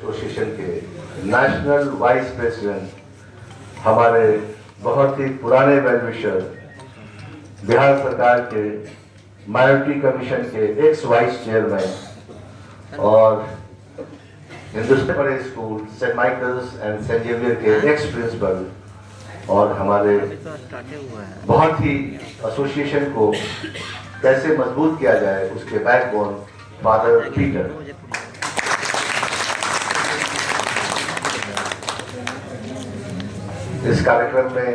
Association के national vice president, हमारे बहुत ही पुराने वेलविशर, बिहार सरकार के माइनॉरिटी कमीशन के एक्स वाइस चेयरमैन और हिंदुस्तान बड़े school Saint Michael's and Saint Xavier के एक्स प्रिंसिपल और हमारे बहुत ही एसोसिएशन को कैसे मजबूत किया जाए उसके बैकबोन फादर पीटर। इस कार्यक्रम में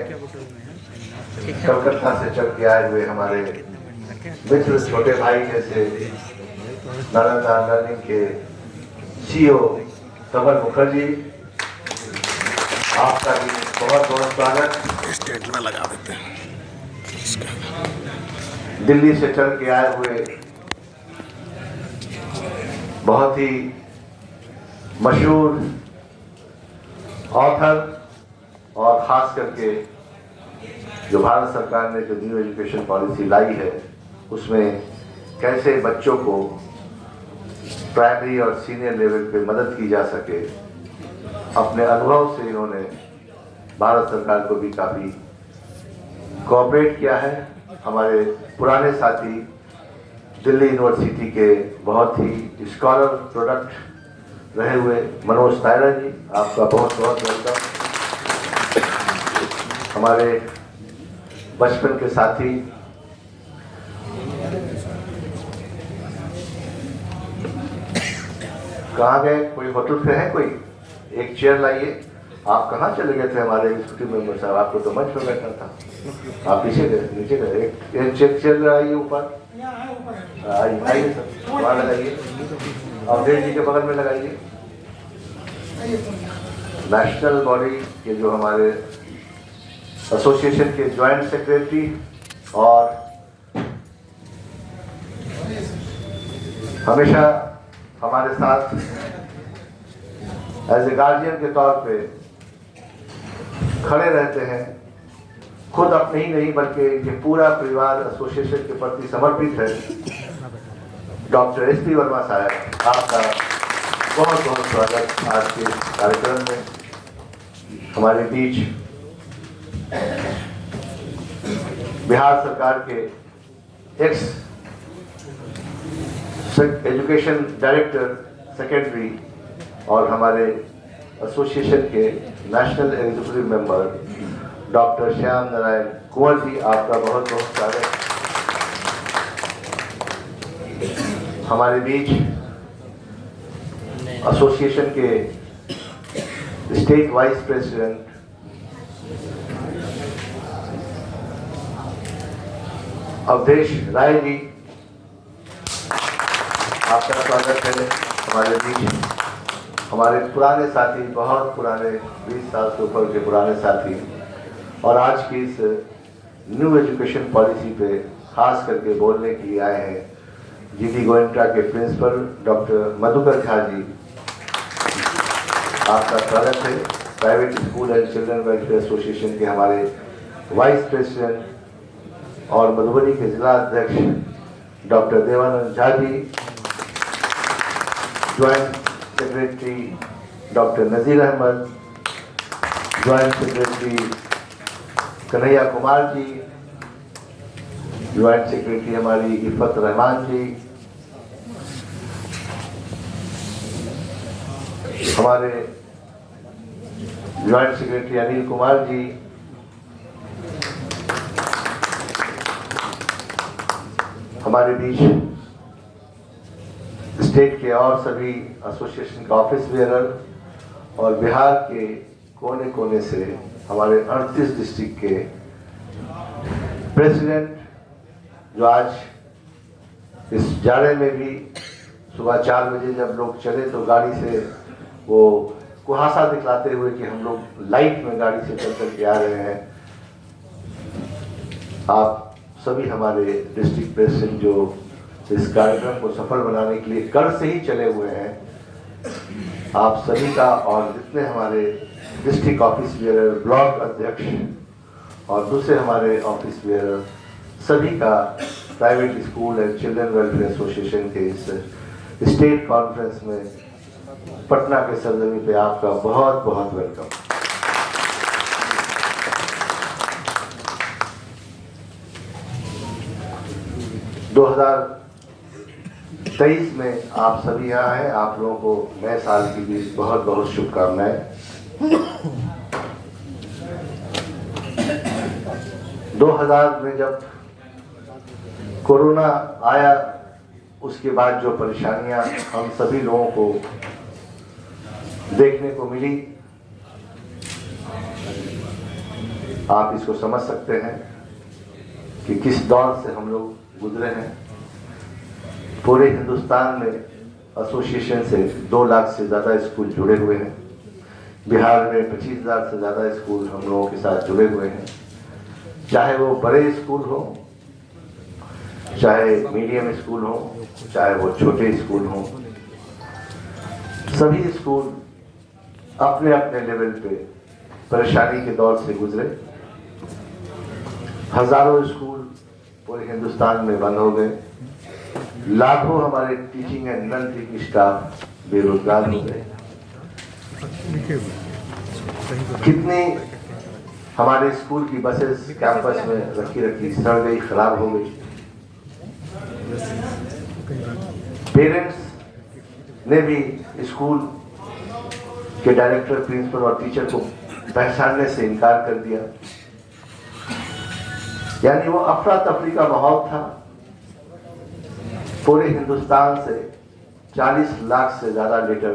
कलकत्ता से चल के आए हुए हमारे मित्र छोटे भाई जैसे नालंदा लर्निंग के सीईओ कमल मुखर्जी, आपका भी बहुत बहुत स्वागत। स्टेट में लगा देते हैं। दिल्ली से चल के आए हुए बहुत ही मशहूर ऑथर और खास करके जो भारत सरकार ने जो न्यू एजुकेशन पॉलिसी लाई है उसमें कैसे बच्चों को प्राइमरी और सीनियर लेवल पे मदद की जा सके, अपने अनुभव से इन्होंने भारत सरकार को भी काफ़ी कोऑपरेट किया है। हमारे पुराने साथी दिल्ली यूनिवर्सिटी के बहुत ही स्कॉलर प्रोडक्ट रहे हुए मनोज तायरा जी, आपका बहुत बहुत वेलकम। हमारे बचपन के साथी कहाँ गए? कोई होटल पे है? कोई एक चेयर लाइए। आप कहाँ चले गए थे हमारे एग्जीक्यूटिव मेंबर साहब? आपको तो मंच पे बैठना था, आप पीछे गए, नीचे गए। एक चेयर लगाइए ऊपर, आइए सर, वहाँ लगाइए और देव जी के बगल में लगाइए। नेशनल बॉडी के जो हमारे एसोसिएशन के ज्वाइंट सेक्रेटरी और हमेशा हमारे साथ एज ए गार्जियन के तौर पे खड़े रहते हैं, खुद अपने ही नहीं बल्कि ये पूरा परिवार एसोसिएशन के प्रति समर्पित है, डॉक्टर एस पी वर्मा साहब, आपका बहुत बहुत स्वागत आज के कार्यक्रम में। हमारे बीच बिहार सरकार के एक्स एजुकेशन डायरेक्टर सेक्रेटरी और हमारे एसोसिएशन के national executive member doctor Shyam Narayan Kunwar ji, आपका बहुत बहुत स्वागत। हमारे बीच एसोसिएशन के state vice president Awadhesh Rai ji, आपका स्वागत है। हमारे बीच हमारे पुराने साथी, बहुत पुराने 20 साल से ऊपर के पुराने साथी और आज की इस न्यू एजुकेशन पॉलिसी पे खास करके बोलने के लिए आए हैं जीडी गोयनका के प्रिंसिपल डॉक्टर मधुकर झा जी, आपका स्वागत है। Private school and children welfare association के हमारे वाइस प्रेसिडेंट और मधुबनी के जिला अध्यक्ष doctor Devanand Jha ji, joint secretary doctor Nazir Ahmad, joint secretary Kanhaiya Kumar ji, joint secretary हमारी इफ़त रहमान जी, हमारे ज्वाइंट सेक्रेटरी अनिल कुमार जी, हमारे बीच स्टेट के और सभी एसोसिएशन के ऑफिस बेरर और बिहार के कोने कोने से हमारे 38 डिस्ट्रिक्ट के प्रेसिडेंट, जो आज इस जाड़े में भी सुबह 4 बजे जब लोग चले तो गाड़ी से वो कुहासा दिखलाते हुए कि हम लोग लाइट में गाड़ी से चल कर के आ रहे हैं। आप सभी हमारे डिस्ट्रिक्ट प्रेसिडेंट जो इस कार्यक्रम को सफल बनाने के लिए कल से ही चले हुए हैं, आप सभी का और जितने हमारे डिस्ट्रिक्ट ऑफिस बेयरर, ब्लॉक अध्यक्ष और दूसरे हमारे ऑफिस बेयरर सभी का private school and children welfare association के इस स्टेट कॉन्फ्रेंस में पटना के सरजमी पे आपका बहुत बहुत वेलकम। दो 2023 में आप सभी यहाँ हैं। आप लोगों को नए साल की भी बहुत बहुत शुभकामनाएं। 2000 में जब कोरोना आया, उसके बाद जो परेशानियां हम सभी लोगों को देखने को मिली, आप इसको समझ सकते हैं कि किस दौर से हम लोग गुजरे हैं। पूरे हिंदुस्तान में एसोसिएशन से 2 लाख से ज़्यादा स्कूल जुड़े हुए हैं। बिहार में 25,000 से ज़्यादा स्कूल हम लोगों के साथ जुड़े हुए हैं, चाहे वो बड़े स्कूल हो, चाहे मीडियम स्कूल हो, चाहे वो छोटे स्कूल हो। सभी स्कूल अपने अपने लेवल पे परेशानी के दौर से गुजरे। हजारों स्कूल पूरे हिंदुस्तान में बंद हो गए। लाखों हमारे teaching and non teaching staff बेरोजगार हो गए। कितनी हमारे स्कूल की बसेस कैंपस में रखी सड़ गई, खराब हो गई। पेरेंट्स ने भी स्कूल के डायरेक्टर, प्रिंसिपल और टीचर को पहचानने से इनकार कर दिया। यानी वो अफरा तफरी का माहौल था। पूरे हिंदुस्तान से 40 लाख से ज्यादा लेटर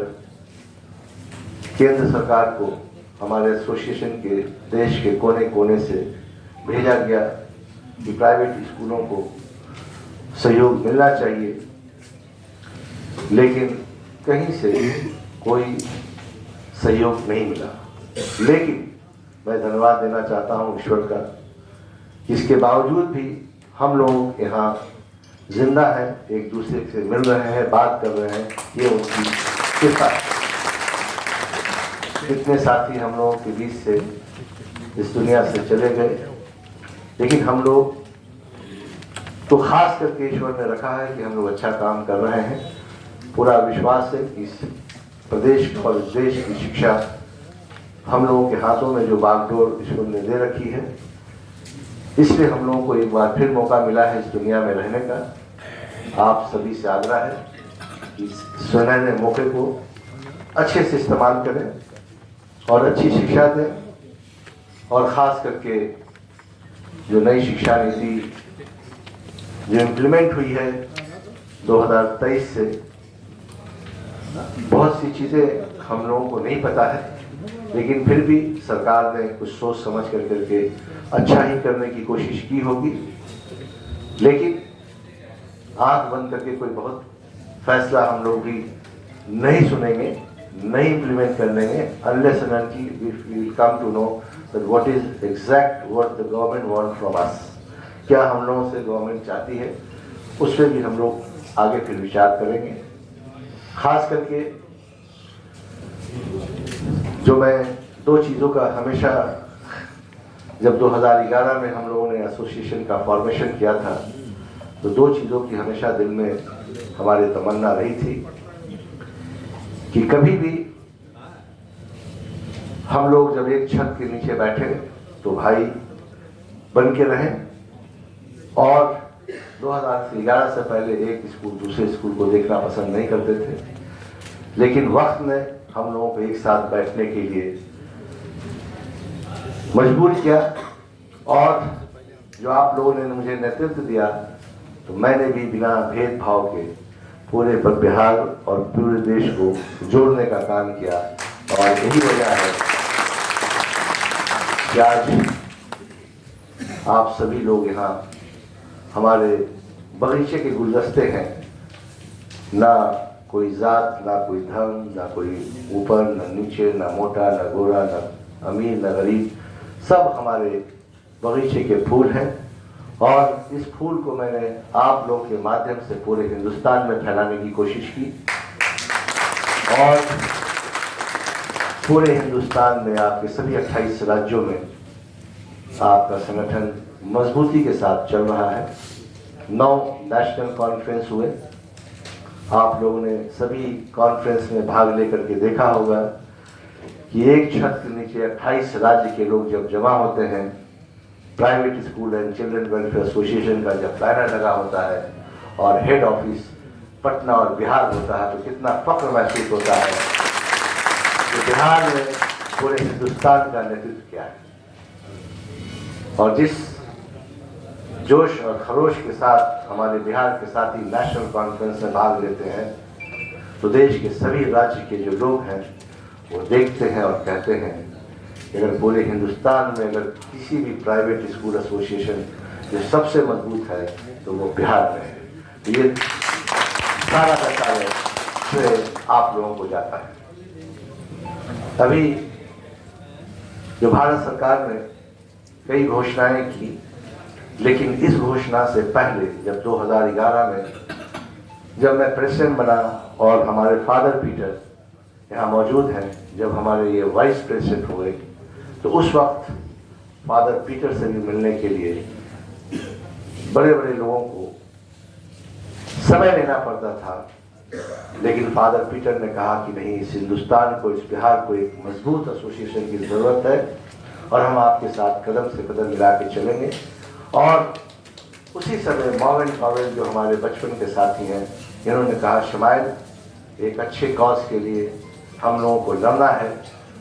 केंद्र सरकार को हमारे एसोसिएशन के देश के कोने कोने से भेजा गया कि प्राइवेट स्कूलों को सहयोग मिलना चाहिए, लेकिन कहीं से कोई सहयोग नहीं मिला। लेकिन मैं धन्यवाद देना चाहता हूं ईश्वर का, इसके बावजूद भी हम लोग यहाँ जिंदा हैं, एक दूसरे से मिल रहे हैं, बात कर रहे हैं, ये उनकी कृपा है। कितने साथी हम लोगों के बीच से इस दुनिया से चले गए, लेकिन हम लोग तो खास करके ईश्वर ने रखा है कि हम लोग अच्छा काम कर रहे हैं। पूरा विश्वास है कि इस प्रदेश और इस देश की शिक्षा हम लोगों के हाथों में जो बागडोर ईश्वर ने दे रखी है, इसलिए हम लोगों को एक बार फिर मौका मिला है इस दुनिया में रहने का। आप सभी से आग्रह है कि इस सुनहरे मौके को अच्छे से इस्तेमाल करें और अच्छी शिक्षा दें। और ख़ास करके जो नई शिक्षा नीति जो इम्प्लीमेंट हुई है 2023 से, बहुत सी चीज़ें हम लोगों को नहीं पता है, लेकिन फिर भी सरकार ने कुछ सोच समझ करके अच्छा ही करने की कोशिश की होगी। लेकिन आंख बंद करके कोई बहुत फैसला हम लोग भी नहीं सुनेंगे, नहीं इम्प्लीमेंट करेंगे unless and until we come to know that what is exact what the government want from us। क्या हम लोगों से गवर्नमेंट चाहती है, उस पर भी हम लोग आगे फिर विचार करेंगे। खास करके जो मैं 2 चीज़ों का हमेशा, जब 2011 में हम लोगों ने एसोसिएशन का फॉर्मेशन किया था, तो 2 चीज़ों की हमेशा दिल में हमारी तमन्ना रही थी कि कभी भी हम लोग जब एक छत के नीचे बैठे तो भाई बन के रहें। और 2011 से पहले एक स्कूल दूसरे स्कूल को देखना पसंद नहीं करते थे, लेकिन वक्त ने हम लोगों को एक साथ बैठने के लिए मजबूर किया। और जो आप लोगों ने मुझे नेतृत्व दिया, तो मैंने भी बिना भेदभाव के पूरे बिहार और पूरे देश को जोड़ने का काम किया। और यही वजह है कि आज आप सभी लोग यहाँ हमारे बगीचे के गुलदस्ते हैं। ना कोई जात, ना कोई धर्म, ना कोई ऊपर, ना नीचे, ना मोटा, ना गोरा, ना अमीर, ना गरीब, सब हमारे बगीचे के फूल हैं। और इस फूल को मैंने आप लोगों के माध्यम से पूरे हिंदुस्तान में फैलाने की कोशिश की। और पूरे हिंदुस्तान में आपके सभी 28 राज्यों में आपका संगठन मजबूती के साथ चल रहा है। 9 नेशनल कॉन्फ्रेंस हुए, आप लोगों ने सभी कॉन्फ्रेंस में भाग लेकर के देखा होगा कि एक छत के नीचे 28 राज्य के लोग जब जमा होते हैं, private school and children welfare association का जब बैनर लगा होता है और हेड ऑफिस पटना और बिहार होता है, तो कितना फख्र महसूस होता है कि बिहार ने पूरे हिंदुस्तान का नेतृत्व किया है। और जिस जोश और खरोश के साथ हमारे बिहार के साथी नेशनल कॉन्फ्रेंस में भाग लेते हैं, तो देश के सभी राज्य के जो लोग हैं वो देखते हैं और कहते हैं कि अगर पूरे हिंदुस्तान में अगर किसी भी प्राइवेट स्कूल एसोसिएशन जो सबसे मजबूत है तो वो बिहार में है। तो ये सारा का सारा श्रेय आप लोगों को जाता है। अभी जो भारत सरकार ने कई घोषणाएं की, लेकिन इस घोषणा से पहले जब 2011 में जब मैं प्रेसिडेंट बना और हमारे फादर पीटर यहाँ मौजूद हैं, जब हमारे ये वाइस प्रेसिडेंट हुए, तो उस वक्त फादर पीटर से भी मिलने के लिए बड़े बड़े लोगों को समय लेना पड़ता था। लेकिन फादर पीटर ने कहा कि नहीं, इस हिंदुस्तान को, इस बिहार को एक मजबूत एसोसिएशन की ज़रूरत है और हम आपके साथ कदम से कदम मिला के चलेंगे। और उसी समय मॉर्गन पॉवेल जो हमारे बचपन के साथी हैं, इन्होंने कहा शमाइल, एक अच्छे कॉज के लिए हम लोगों को लड़ना है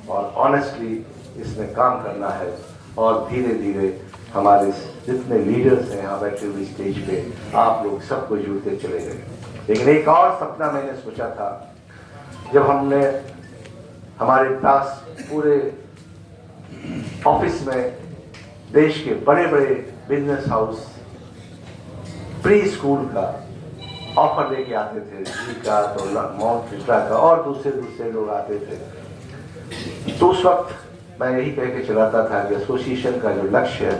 और ऑनेस्टली इसमें काम करना है। और धीरे धीरे हमारे जितने लीडर्स हैं यहाँ बैठे हुए स्टेज पे, आप लोग सबको जुड़ते चले गए। लेकिन एक और सपना मैंने सोचा था, जब हमने हमारे पास पूरे ऑफिस में देश के बड़े बड़े बिजनेस हाउस प्री स्कूल का ऑफर लेके आते थे, जी का, तो माउंट पिस्टा का और दूसरे लोग आते थे, तो उस वक्त मैं यही कह के चलाता था कि एसोसिएशन का जो लक्ष्य है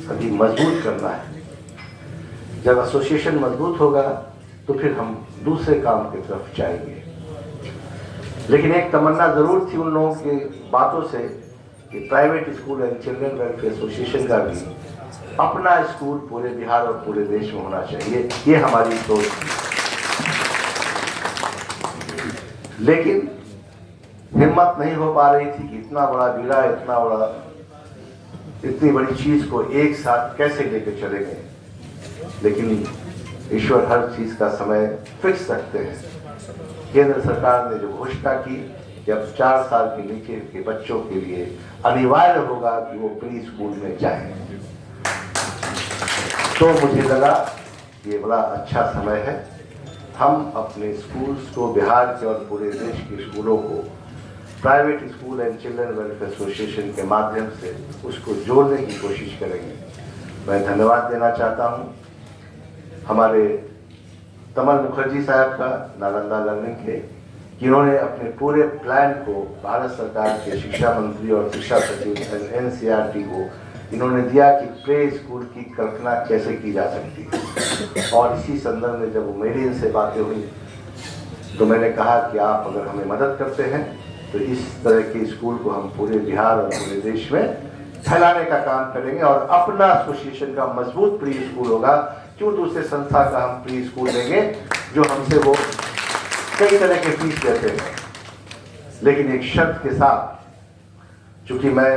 अभी मजबूत करना है। जब एसोसिएशन मजबूत होगा तो फिर हम दूसरे काम की तरफ जाएंगे। लेकिन एक तमन्ना जरूर थी उन लोगों की बातों से कि private school and children welfare association का भी अपना स्कूल पूरे बिहार और पूरे देश में होना चाहिए, ये हमारी सोच थी। लेकिन हिम्मत नहीं हो पा रही थी कि इतना बड़ा बीड़ा, इतनी बड़ी चीज को एक साथ कैसे लेके चलेंगे। लेकिन ईश्वर हर चीज का समय फिक्स रखते हैं। केंद्र सरकार ने जो घोषणा की कि अब 4 साल के नीचे के बच्चों के लिए अनिवार्य होगा कि वो प्री स्कूल में जाएं, तो मुझे लगा ये बड़ा अच्छा समय है। हम अपने स्कूल्स को, बिहार के और पूरे देश के स्कूलों को private school and children welfare association के माध्यम से उसको जोड़ने की कोशिश करेंगे। मैं धन्यवाद देना चाहता हूँ हमारे तमल मुखर्जी साहब का, नालंदा लर्निंग के, जिन्होंने अपने पूरे प्लान को भारत सरकार के शिक्षा मंत्री और शिक्षा सचिव एनसीईआरटी को इन्होंने दिया कि प्ले स्कूल की कल्पना कैसे की जा सकती है। और इसी संदर्भ में जब मेरी इनसे बातें हुई तो मैंने कहा कि आप अगर हमें मदद करते हैं तो इस तरह के स्कूल को हम पूरे बिहार और पूरे देश में फैलाने का काम करेंगे और अपना एसोसिएशन का मजबूत प्री स्कूल होगा। क्यों दूसरे संस्था का हम प्री स्कूल देंगे जो हमसे वो कई तरह के फीस लेते हैं। लेकिन एक शर्त के साथ, चूंकि मैं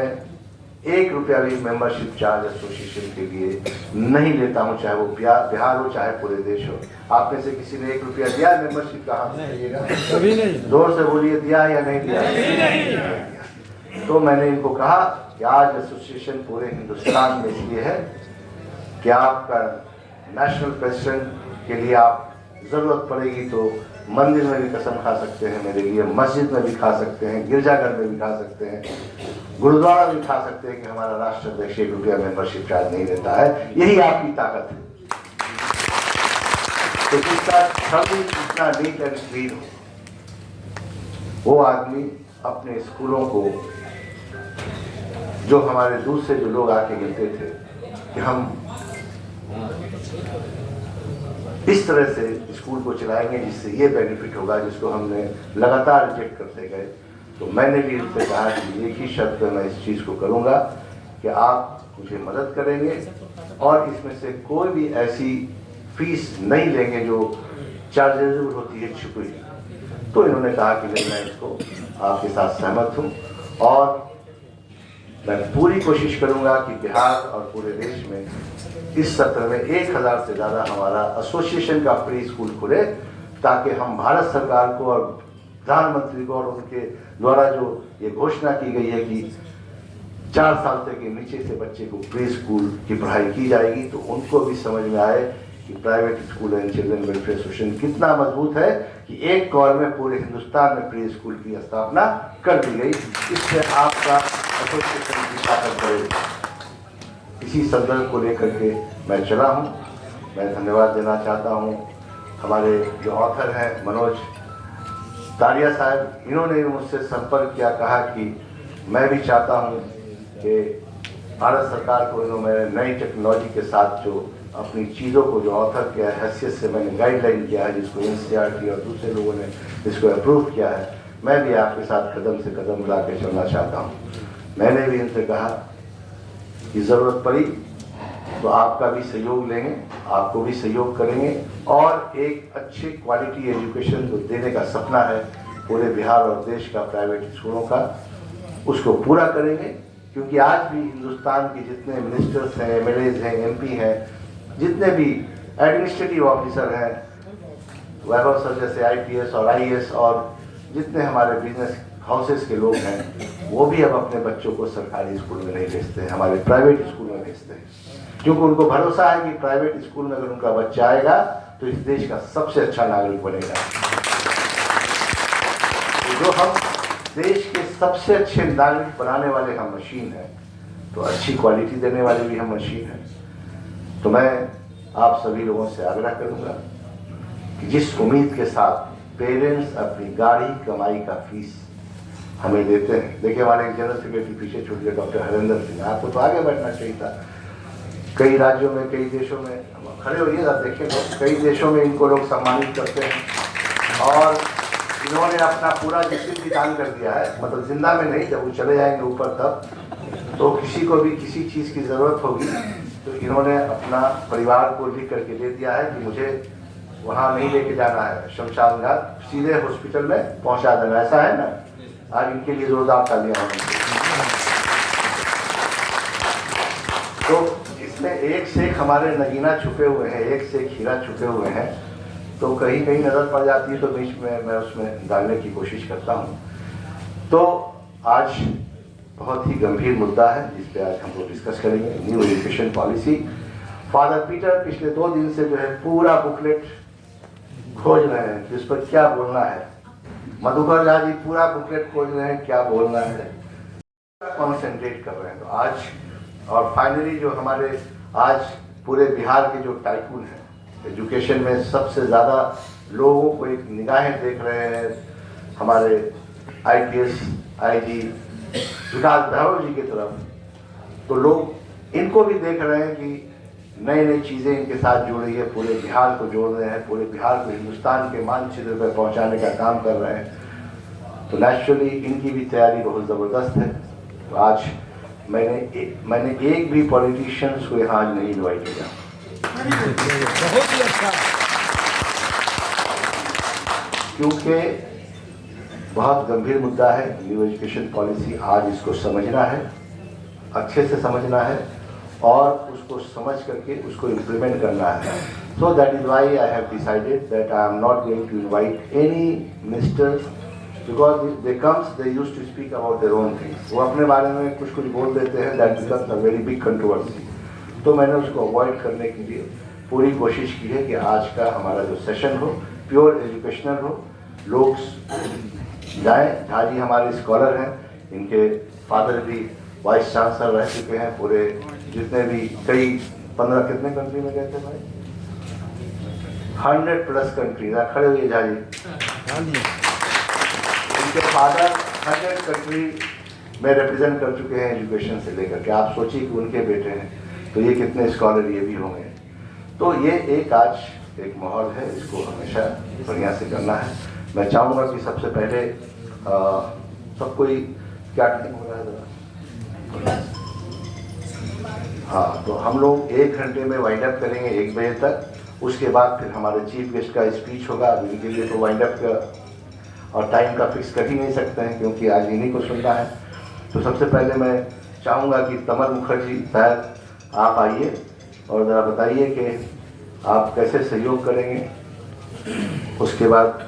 1 रुपया भी मेंबरशिप चार्ज एसोसिएशन के लिए नहीं लेता हूं, चाहे वो बिहार हो चाहे पूरे देश हो। आप में से किसी ने 1 रुपया दिया मेंबरशिप का? हाथ उठाइएगा। कभी नहीं। जोर से बोलिए, दिया या नहीं दिया? नहीं। तो मैंने इनको कहा कि आज एसोसिएशन पूरे हिंदुस्तान में इसलिए है कि आपका नेशनल प्रेसिडेंट के लिए आप जरूरत पड़ेगी तो मंदिर में भी कसम खा सकते हैं मेरे लिए, मस्जिद में भी खा सकते हैं, गिरजाघर में भी खा सकते हैं, गुरुद्वारा भी खा सकते हैं कि हमारा राष्ट्राध्यक्ष 1 रुपया मेंबरशिप चार्ज नहीं लेता है। यही आपकी ताकत है। तो जिसका शब्द इतना नीट एंड क्लीन हो, वो आदमी अपने स्कूलों को, जो हमारे दूसरे जो लोग आके मिलते थे कि हम इस तरह से स्कूल को चलाएंगे जिससे ये बेनिफिट होगा, जिसको हमने लगातार रिजेक्ट करते गए, तो मैंने भी इनसे कहा कि एक ही शब्द में मैं इस चीज़ को करूँगा कि आप मुझे मदद करेंगे और इसमें से कोई भी ऐसी फीस नहीं लेंगे जो चार्जेबल होती है छुपी हुई। तो इन्होंने कहा कि नहीं, मैं इसको आपके साथ सहमत हूँ और मैं पूरी कोशिश करूंगा कि बिहार और पूरे देश में इस सत्र में 1000 से ज़्यादा हमारा एसोसिएशन का प्री स्कूल खुले, ताकि हम भारत सरकार को और प्रधानमंत्री को और उनके द्वारा जो ये घोषणा की गई है कि 4 साल तक के नीचे से बच्चे को प्री स्कूल की पढ़ाई की जाएगी, तो उनको भी समझ में आए कि private school and children welfare association कितना मजबूत है कि एक कॉल में पूरे हिंदुस्तान में प्री स्कूल की स्थापना कर दी गई। इससे आपका एसोसिएशन की ताकत बढ़ेगी। इसी संदर्भ को लेकर के मैं चला हूँ। मैं धन्यवाद देना चाहता हूँ हमारे जो ऑथर हैं मनोज तारिया साहब, इन्होंने मुझसे संपर्क किया, कहा कि मैं भी चाहता हूँ कि भारत सरकार को इन्होंने नई टेक्नोलॉजी के साथ जो अपनी चीज़ों को जो ऑथर किया है, हैसियत से मैंने गाइडलाइन किया है, जिसको NCERT और दूसरे लोगों ने इसको अप्रूव किया है, मैं भी आपके साथ कदम से कदम मिला के चलना चाहता हूँ। मैंने भी इनसे कहा कि ज़रूरत पड़ी तो आपका भी सहयोग लेंगे, आपको भी सहयोग करेंगे और एक अच्छी क्वालिटी एजुकेशन जो देने का सपना है पूरे बिहार और देश का प्राइवेट स्कूलों का, उसको पूरा करेंगे। क्योंकि आज भी हिंदुस्तान के जितने मिनिस्टर्स हैं, MLAs हैं, MP हैं, जितने भी एडमिनिस्ट्रेटिव ऑफिसर हैं, वैभव सर जैसे IPS और IAS और जितने हमारे बिजनेस हाउसेस के लोग हैं, वो भी अब अपने बच्चों को सरकारी स्कूल में नहीं भेजते हैं, हमारे प्राइवेट स्कूल में भेजते हैं, क्योंकि उनको भरोसा है कि प्राइवेट स्कूल में अगर उनका बच्चा आएगा तो इस देश का सबसे अच्छा नागरिक बनेगा। जो हम देश के सबसे अच्छे नागरिक बनाने वाले हम मशीन हैं, तो अच्छी क्वालिटी देने वाले भी हम मशीन हैं। तो मैं आप सभी लोगों से आग्रह करूंगा कि जिस उम्मीद के साथ पेरेंट्स अपनी गाढ़ी कमाई का फीस हमें देते हैं, देखिए हमारे एक जनरल सेक्रेटरी पीछे छूट गए, डॉक्टर हरेंद्र सिंह, आपको तो आगे बैठना चाहिए था। कई राज्यों में, कई देशों में, खड़े होइएगा, देखें लोग, कई देशों में इनको लोग सम्मानित करते हैं और इन्होंने अपना पूरा जिस्म भी दान कर दिया है, मतलब जिंदा में नहीं, जब वो चले जाएंगे ऊपर तब तो किसी को भी किसी चीज़ की ज़रूरत होगी तो इन्होंने अपना परिवार को लिख करके दे दिया है कि मुझे वहाँ नहीं लेके जाना है, शमशान घाट सीधे हॉस्पिटल में पहुँचा देना, ऐसा है ना। आज इनके लिए जोरदार तालियां होनी चाहिए। तो इसमें एक से एक हमारे नगीना छुपे हुए हैं, एक से एक हीरा छुपे हुए हैं, तो कहीं कहीं नज़र पड़ जाती है तो बीच में मैं उसमें डालने की कोशिश करता हूँ। तो आज बहुत ही गंभीर मुद्दा है जिस पे आज हम लोग डिस्कस करेंगे, new education policy. Father Peter पिछले 2 दिन से जो है पूरा बुकलेट खोज रहे हैं कि उस पर क्या बोलना है। मधुकर झा जी पूरा बुकलेट खोज रहे हैं क्या बोलना है, कॉन्सेंट्रेट कर रहे हैं। तो आज और फाइनली जो हमारे आज पूरे बिहार के जो टाइकून हैं, एजुकेशन में सबसे ज़्यादा लोगों को एक निगाहें देख रहे हैं, हमारे IPS IG विकास भैरव जी की तरफ, तो लोग इनको भी देख रहे हैं कि नई नई चीज़ें इनके साथ जुड़ रही है, पूरे बिहार को जोड़ रहे हैं, पूरे बिहार को हिंदुस्तान के मानचित्र पर पहुंचाने का काम कर रहे हैं। तो नेचुरली इनकी भी तैयारी बहुत ज़बरदस्त है। तो आज मैंने एक भी पॉलिटिशियंस को यहाँ आज नहीं इन्वाइट किया। बहुत ही अच्छा, क्योंकि बहुत गंभीर मुद्दा है न्यू एजुकेशन पॉलिसी। आज इसको समझना है, अच्छे से समझना है और उसको समझ करके उसको इम्प्लीमेंट करना है। So that is why I have decided that I am not going to invite any ministers, because they comes they used to speak about their own things. वो अपने बारे में कुछ कुछ बोल देते हैं, that becomes a very big controversy. तो मैंने उसको अवॉइड करने के लिए पूरी कोशिश की है कि आज का हमारा जो सेशन हो प्योर एजुकेशनल हो, लोग जाएँ। झा जी हमारे स्कॉलर हैं, इनके फादर भी वाइस चांसलर रह चुके हैं, पूरे जितने भी कई 15 कितने कंट्री में गए थे भाई, 100+ कंट्री। खड़े हुए झा जी, इनके फादर 100 कंट्री में रिप्रेजेंट कर चुके हैं एजुकेशन से लेकर के। आप सोचिए कि उनके बेटे हैं तो ये कितने स्कॉलर ये भी होंगे। तो ये एक आज एक माहौल है, इसको हमेशा बढ़िया से करना है। मैं चाहूँगा कि सबसे पहले सब कोई क्या टाइम हो रहा है जरा, हाँ, तो हम लोग 1 घंटे में वाइंड अप करेंगे 1 बजे तक। उसके बाद फिर हमारे चीफ गेस्ट का स्पीच होगा। अब इनके लिए तो वाइंड अप का और टाइम का फिक्स कर ही नहीं सकते हैं क्योंकि आज इन्हीं को सुनना है। तो सबसे पहले मैं चाहूँगा कि तमल मुखर्जी साहब आप आइए और ज़रा बताइए कि आप कैसे सहयोग करेंगे। उसके बाद